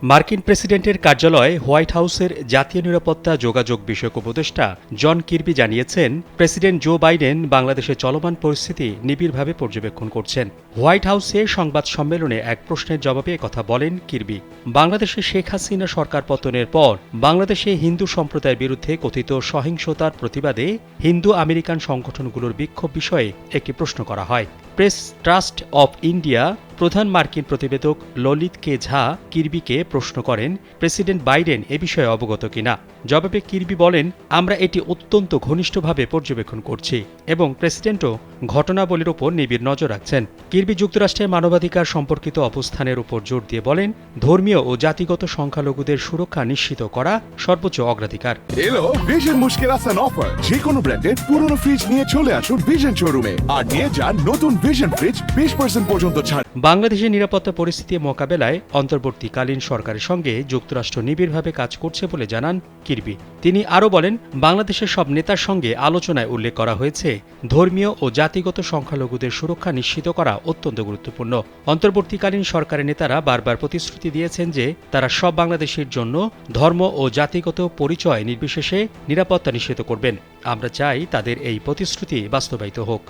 মার্কিন প্রেসিডেন্টের কার্যালয় হোয়াইট হাউসের জাতীয় নিরাপত্তা যোগাযোগ বিষয়ক উপদেষ্টা জন কির্বি জানিয়েছেন, প্রেসিডেন্ট জো বাইডেন বাংলাদেশের চলমান পরিস্থিতি নিবিড়ভাবে পর্যবেক্ষণ করছেন। হোয়াইট হাউসে সংবাদ সম্মেলনে এক প্রশ্নের জবাবে একথা বলেন কির্বি। বাংলাদেশে শেখ হাসিনা সরকার পতনের পর বাংলাদেশে হিন্দু সম্প্রদায়ের বিরুদ্ধে কথিত সহিংসতার প্রতিবাদে হিন্দু আমেরিকান সংগঠনগুলোর বিক্ষোভ বিষয়ে একটি প্রশ্ন করা হয়। প্রেস ট্রাস্ট অব ইন্ডিয়া প্রধান মার্কিন প্রতিবেদক ললিত কে ঝা কির্বিকে প্রশ্ন করেন, প্রেসিডেন্ট বাইডেন এ বিষয়ে অবগত কিনা। জবাবে কির্বি বলেন, আমরা এটি অত্যন্ত ঘনিষ্ঠভাবে পর্যবেক্ষণ করছি এবং প্রেসিডেন্টও ঘটনাবলীর উপর নিবিড় নজর রাখছেন। কির্বি যুক্তরাষ্ট্রের মানবাধিকার সম্পর্কিত অবস্থানের উপর জোর দিয়ে বলেন, ধর্মীয় ও জাতিগত সংখ্যালঘুদের সুরক্ষা নিশ্চিত করা সর্বোচ্চ অগ্রাধিকার। এলো ভিশন মুশকিল আসান অফার। যে কোনো ব্র্যান্ডের পুরনো ফ্রিজ নিয়ে চলে আসুন ভিশন শোরুমে আর নিয়ে যান নতুন ভিশন ফ্রিজ 20% পর্যন্ত ছাড়। বাংলাদেশের নিরাপত্তা পরিস্থিতি মোকাবেলায় অন্তর্বর্তীকালীন সরকারের সঙ্গে যুক্তরাষ্ট্র নিবিড়ভাবে কাজ করছে বলে জানান কির্বি। তিনি আরও বলেন, বাংলাদেশের সব নেতার সঙ্গে আলোচনায় উল্লেখ করা হয়েছে, ধর্মীয় ও জাতিগত সংখ্যালঘুদের সুরক্ষা নিশ্চিত করা অত্যন্ত গুরুত্বপূর্ণ। অন্তর্বর্তীকালীন সরকারের নেতারা বারবার প্রতিশ্রুতি দিয়েছেন যে তারা সব বাংলাদেশির জন্য ধর্ম ও জাতিগত পরিচয় নির্বিশেষে নিরাপত্তা নিশ্চিত করবেন। আমরা চাই তাদের এই প্রতিশ্রুতি বাস্তবায়িত হোক।